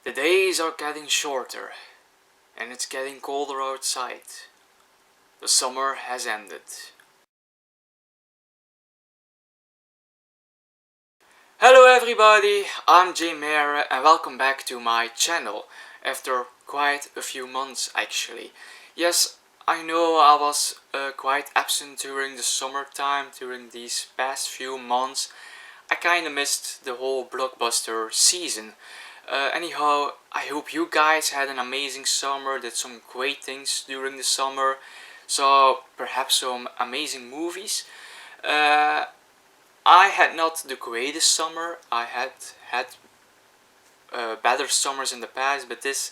The days are getting shorter, and it's getting colder outside. The summer has ended. Hello everybody, I'm Jay Mayer and welcome back to my channel. After quite a few months actually. Yes, I know I was quite absent during the summertime, during these past few months. I kinda missed the whole blockbuster season. Anyhow, I hope you guys had an amazing summer, did some great things during the summer, saw perhaps some amazing movies. I had not the greatest summer. I had better summers in the past, but this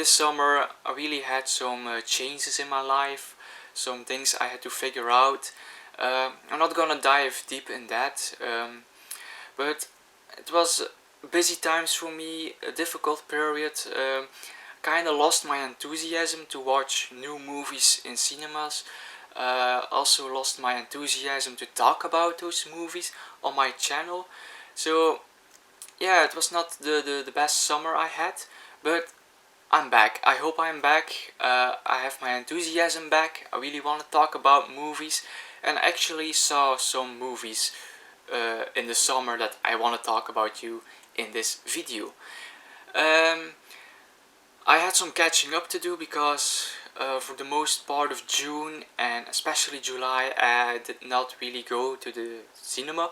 summer, I really had some changes in my life, some things I had to figure out. I'm not gonna dive deep in that, but it was busy times for me, a difficult period. Kinda lost my enthusiasm to watch new movies in cinemas. Also lost my enthusiasm to talk about those movies on my channel. So yeah, it was not the best summer I had, but I'm back. I hope I'm back. I have my enthusiasm back. I really want to talk about movies, and I actually saw some movies in the summer that I want to talk about you in this video. I had some catching up to do because for the most part of June and especially July I did not really go to the cinema,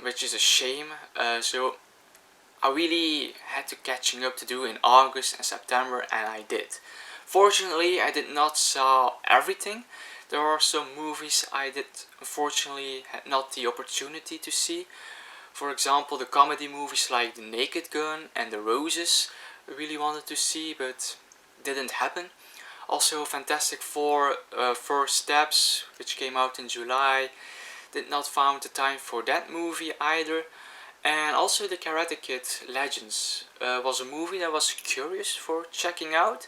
which is a shame. So I really had to catching up to do in August and September, and I did. Fortunately, I did not saw everything. There are some movies I did unfortunately had not the opportunity to see. For example, the comedy movies like The Naked Gun and The Roses I really wanted to see, but didn't happen. Also Fantastic Four First Steps, which came out in July, did not find the time for that movie either. And also The Karate Kid Legends was a movie that I was curious for checking out,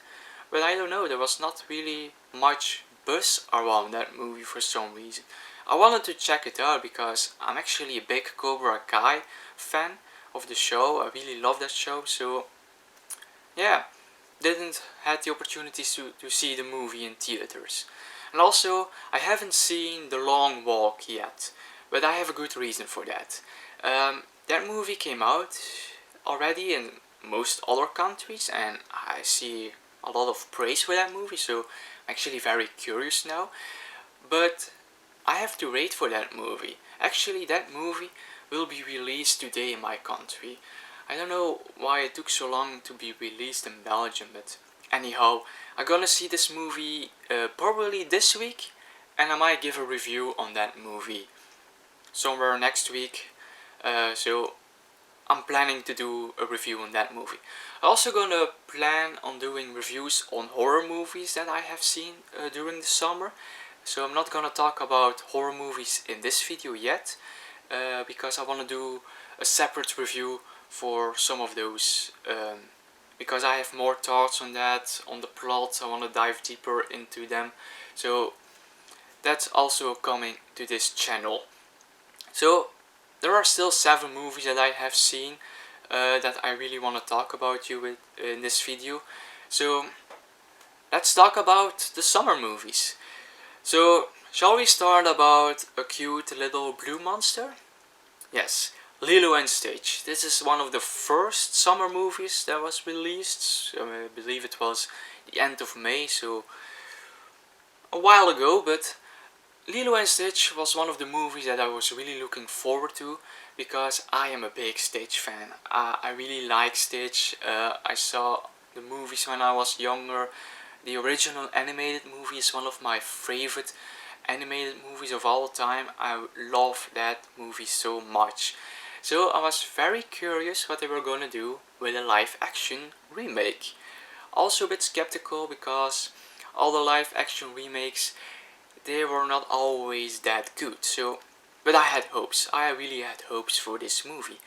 but I don't know, there was not really much buzz around that movie for some reason. I wanted to check it out because I'm actually a big Cobra Kai fan of the show. I really love that show, so yeah, didn't had the opportunity to see the movie in theaters. And also, I haven't seen The Long Walk yet, but I have a good reason for that. That movie came out already in most other countries, and I see a lot of praise for that movie, so I'm actually very curious now. But I have to wait for that movie. Actually, that movie will be released today in my country. I don't know why it took so long to be released in Belgium, but anyhow, I'm gonna see this movie probably this week, and I might give a review on that movie somewhere next week. So I'm planning to do a review on that movie. I'm also gonna plan on doing reviews on horror movies that I have seen during the summer. So I'm not gonna talk about horror movies in this video yet, because I wanna do a separate review for some of those, because I have more thoughts on that, on the plot. I want to dive deeper into them, so that's also coming to this channel. So there are still 7 movies that I have seen that I really want to talk about you with in this video. So let's talk about the summer movies. So shall we start about a cute little blue monster? Yes, Lilo and Stitch. This is one of the first summer movies that was released. I believe it was the end of May, so a while ago, but Lilo and Stitch was one of the movies that I was really looking forward to because I am a big Stitch fan. I really like Stitch. I saw the movies when I was younger. The original animated movie is one of my favorite animated movies of all time. I love that movie so much. So I was very curious what they were gonna do with a live action remake. Also a bit skeptical because all the live action remakes, they were not always that good. So, but I had hopes. I really had hopes for this movie.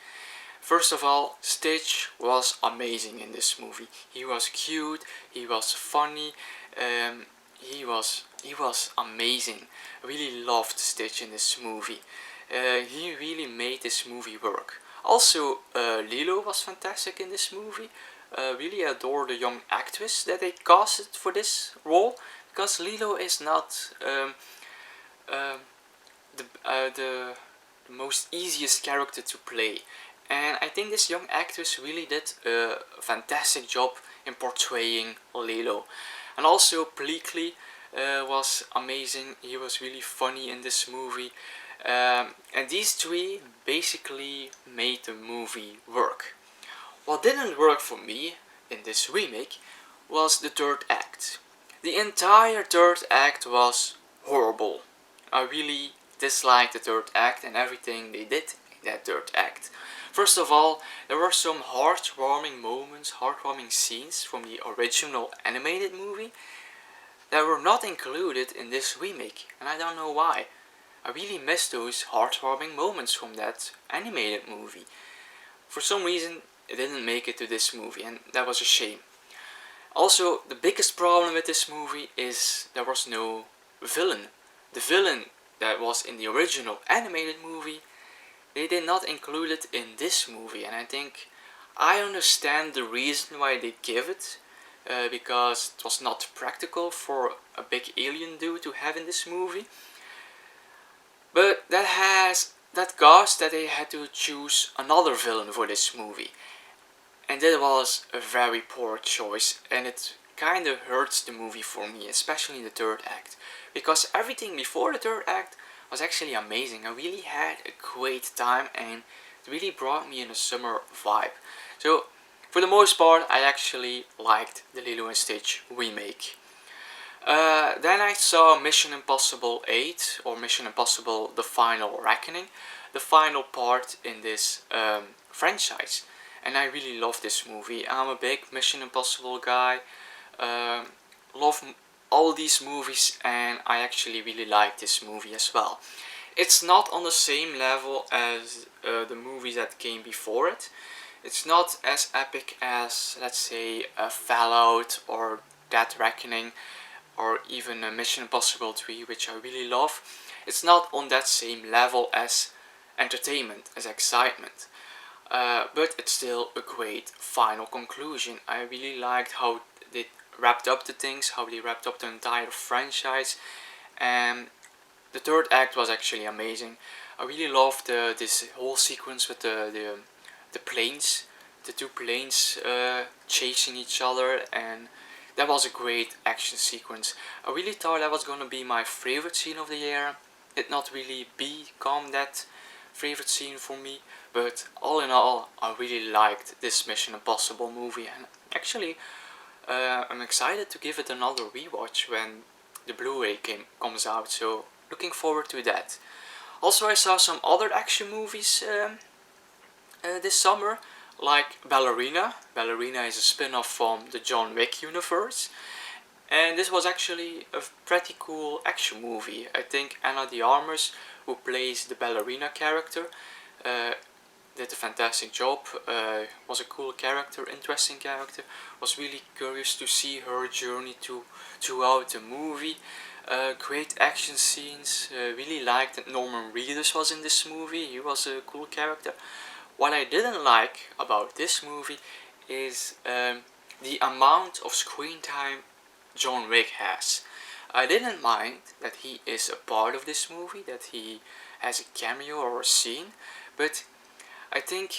First of all, Stitch was amazing in this movie. He was cute, he was funny, he was amazing. I really loved Stitch in this movie. He really made this movie work. Also, Lilo was fantastic in this movie. Really adore the young actress that they casted for this role, because Lilo is not um, the most easiest character to play, and I think this young actress really did a fantastic job in portraying Lilo. And also Bleakley was amazing. He was really funny in this movie, and these three basically made the movie work. What didn't work for me in this remake was the third act. The entire third act was horrible. I really disliked the third act and everything they did in that third act. First of all, there were some heartwarming moments, heartwarming scenes from the original animated movie that were not included in this remake, and I don't know why. I really miss those heartwarming moments from that animated movie. For some reason, it didn't make it to this movie, and that was a shame. Also, the biggest problem with this movie is there was no villain. The villain that was in the original animated movie, they did not include it in this movie, and I think I understand the reason why they give it, because it was not practical for a big alien dude to have in this movie. But that caused that they had to choose another villain for this movie. And that was a very poor choice, and it kind of hurts the movie for me, especially in the third act. Because everything before the third act was actually amazing. I really had a great time, and it really brought me in a summer vibe. So, for the most part, I actually liked the Lilo and Stitch remake. Then I saw Mission Impossible 8, or Mission Impossible The Final Reckoning, the final part in this franchise. And I really love this movie. I'm a big Mission Impossible guy. Love all these movies, and I actually really like this movie as well. It's not on the same level as the movies that came before it. It's not as epic as, let's say, Fallout or Dead Reckoning, or even Mission Impossible 3, which I really love. It's not on that same level as entertainment, as excitement. But it's still a great final conclusion. I really liked how they wrapped up the things, how they wrapped up the entire franchise, and the third act was actually amazing. I really loved this whole sequence with the planes, the two planes chasing each other, and that was a great action sequence. I really thought that was gonna be my favorite scene of the year. It not really become that favorite scene for me, but all in all, I really liked this Mission Impossible movie, and actually I'm excited to give it another rewatch when the Blu-ray comes out, so looking forward to that. Also, I saw some other action movies this summer, like Ballerina. Ballerina is a spin-off from the John Wick universe, and this was actually a pretty cool action movie. I think Anna de Armas, who plays the Ballerina character, did a fantastic job. Was a cool character, interesting character. Was really curious to see her journey throughout the movie. Great action scenes. Really liked that Norman Reedus was in this movie. He was a cool character. What I didn't like about this movie is the amount of screen time John Wick has. I didn't mind that he is a part of this movie, that he has a cameo or a scene, but I think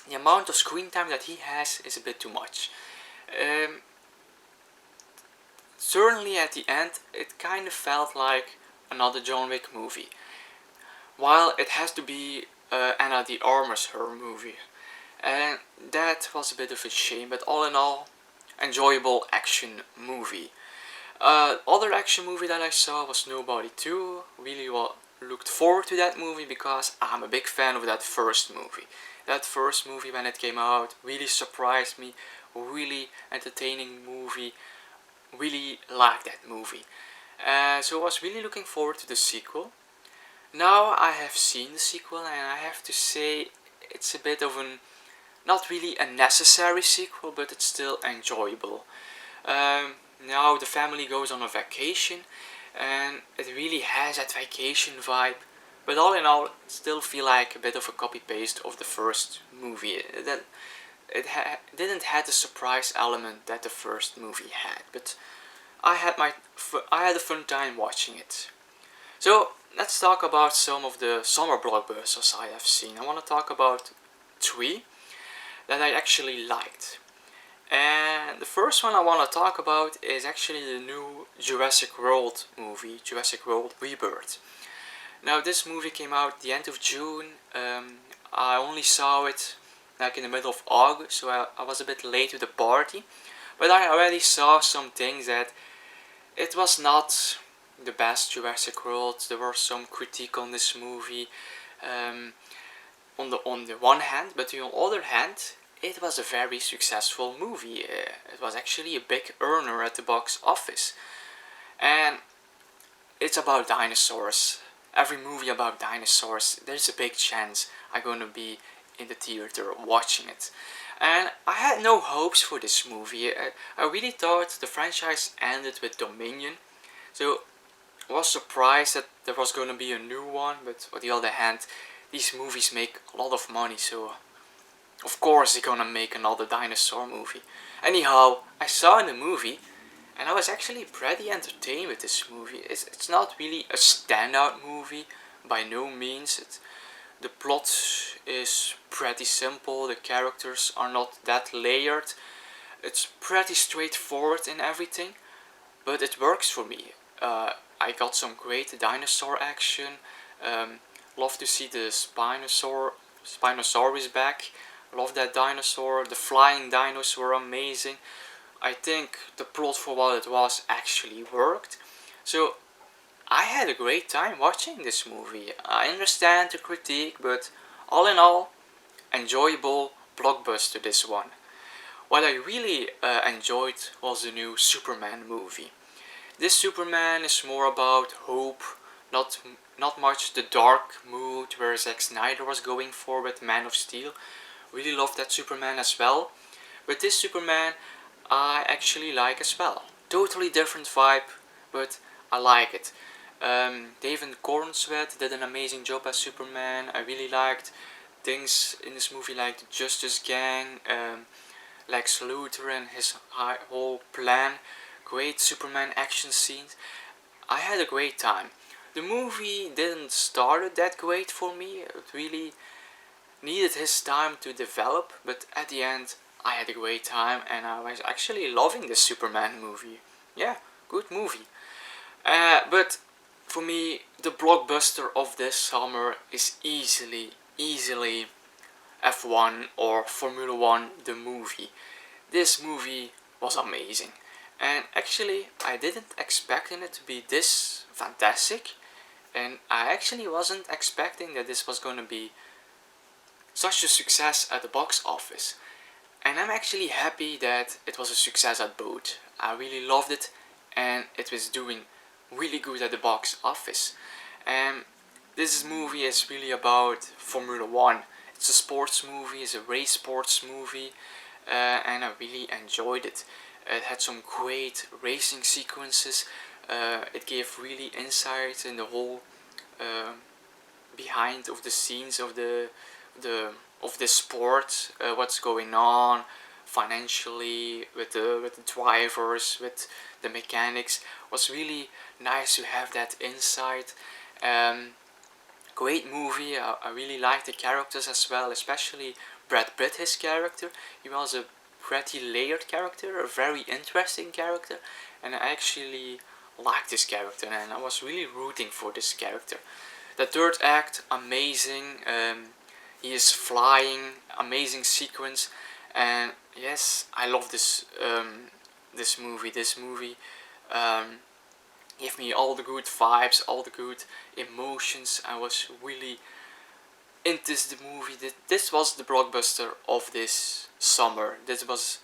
the amount of screen time that he has is a bit too much. Certainly at the end, it kind of felt like another John Wick movie. While it has to be Anna de Armas her movie. And that was a bit of a shame, but all in all, enjoyable action movie. Other action movie that I saw was Nobody 2. Really looked forward to that movie because I'm a big fan of that first movie. That first movie when it came out really surprised me, really entertaining movie, really liked that movie. So I was really looking forward to the sequel. Now I have seen the sequel, and I have to say it's a bit of not really a necessary sequel, but it's still enjoyable. Now the family goes on a vacation, and it really has that vacation vibe But all in all, it still feel like a bit of a copy paste of the first movie. Didn't have the surprise element that the first movie had, but I had a fun time watching it. So let's talk about some of the summer blockbusters I have seen. I want to talk about three that I actually liked. And the first one I want to talk about is actually the new Jurassic World movie, Jurassic World Rebirth. Now this movie came out the end of June. I only saw it like in the middle of August, so I was a bit late to the party. But I already saw some things that it was not the best Jurassic World. There were some critique on this movie on the one hand, but on the other hand, it was a very successful movie. It was actually a big earner at the box office. And it's about dinosaurs. Every movie about dinosaurs, there's a big chance I'm gonna be in the theater watching it. And I had no hopes for this movie. I really thought the franchise ended with Dominion. So I was surprised that there was gonna be a new one, but on the other hand, these movies make a lot of money, so of course they're gonna make another dinosaur movie. Anyhow, I saw the movie and I was actually pretty entertained with this movie. It's not really a standout movie, by no means. The plot is pretty simple, the characters are not that layered. It's pretty straightforward in everything, but it works for me. I got some great dinosaur action. Love to see the Spinosaurus back. Love that dinosaur. The flying dinos were amazing. I think the plot for what it was actually worked. So I had a great time watching this movie. I understand the critique, but all in all, enjoyable blockbuster this one. What I really enjoyed was the new Superman movie. This Superman is more about hope, not much the dark mood where Zack Snyder was going for with Man of Steel. Really love that Superman as well. But this Superman I actually like as well. Totally different vibe, but I like it. David Cornsweet did an amazing job as Superman. I really liked things in this movie like the Justice Gang, Lex Luthor and his whole plan. Great Superman action scenes. I had a great time. The movie didn't start that great for me. It really needed his time to develop, but at the end I had a great time and I was actually loving this Superman movie. Yeah, good movie. But for me, the blockbuster of this summer is easily F1 or Formula 1 the movie. This movie was amazing. And actually, I didn't expect it to be this fantastic. And I actually wasn't expecting that this was going to be such a success at the box office. And I'm actually happy that it was a success at both. I really loved it and it was doing really good at the box office. And this movie is really about Formula 1. It's a sports movie, it's a race sports movie, and I really enjoyed it. It had some great racing sequences. It gave really insight in the whole behind of the scenes of the sport, what's going on financially with the drivers, with the mechanics. Was really nice to have that insight. Great movie. I really liked the characters as well, especially Brad Pitt, his character. He was a pretty layered character, a very interesting character, and I actually liked this character and I was really rooting for this character. The third act, amazing. He is flying, amazing sequence, and yes, I love this movie. This movie gave me all the good vibes, all the good emotions. I was really into the movie. This was the blockbuster of this summer. This was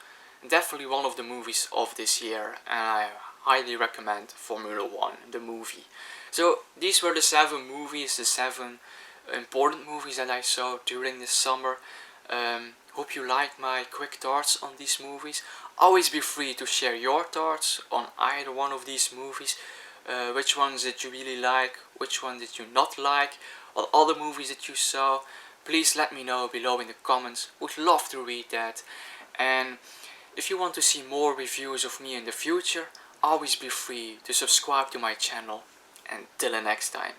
definitely one of the movies of this year, and I highly recommend Formula 1, the movie. So these were the 7 movies, the 7 important movies that I saw during this summer. Hope you liked my quick thoughts on these movies. Always be free to share your thoughts on either one of these movies. Which ones did you really like? Which one did you not like? or other movies that you saw, please let me know below in the comments. Would love to read that. And if you want to see more reviews of me in the future, always be free to subscribe to my channel. And till the next time.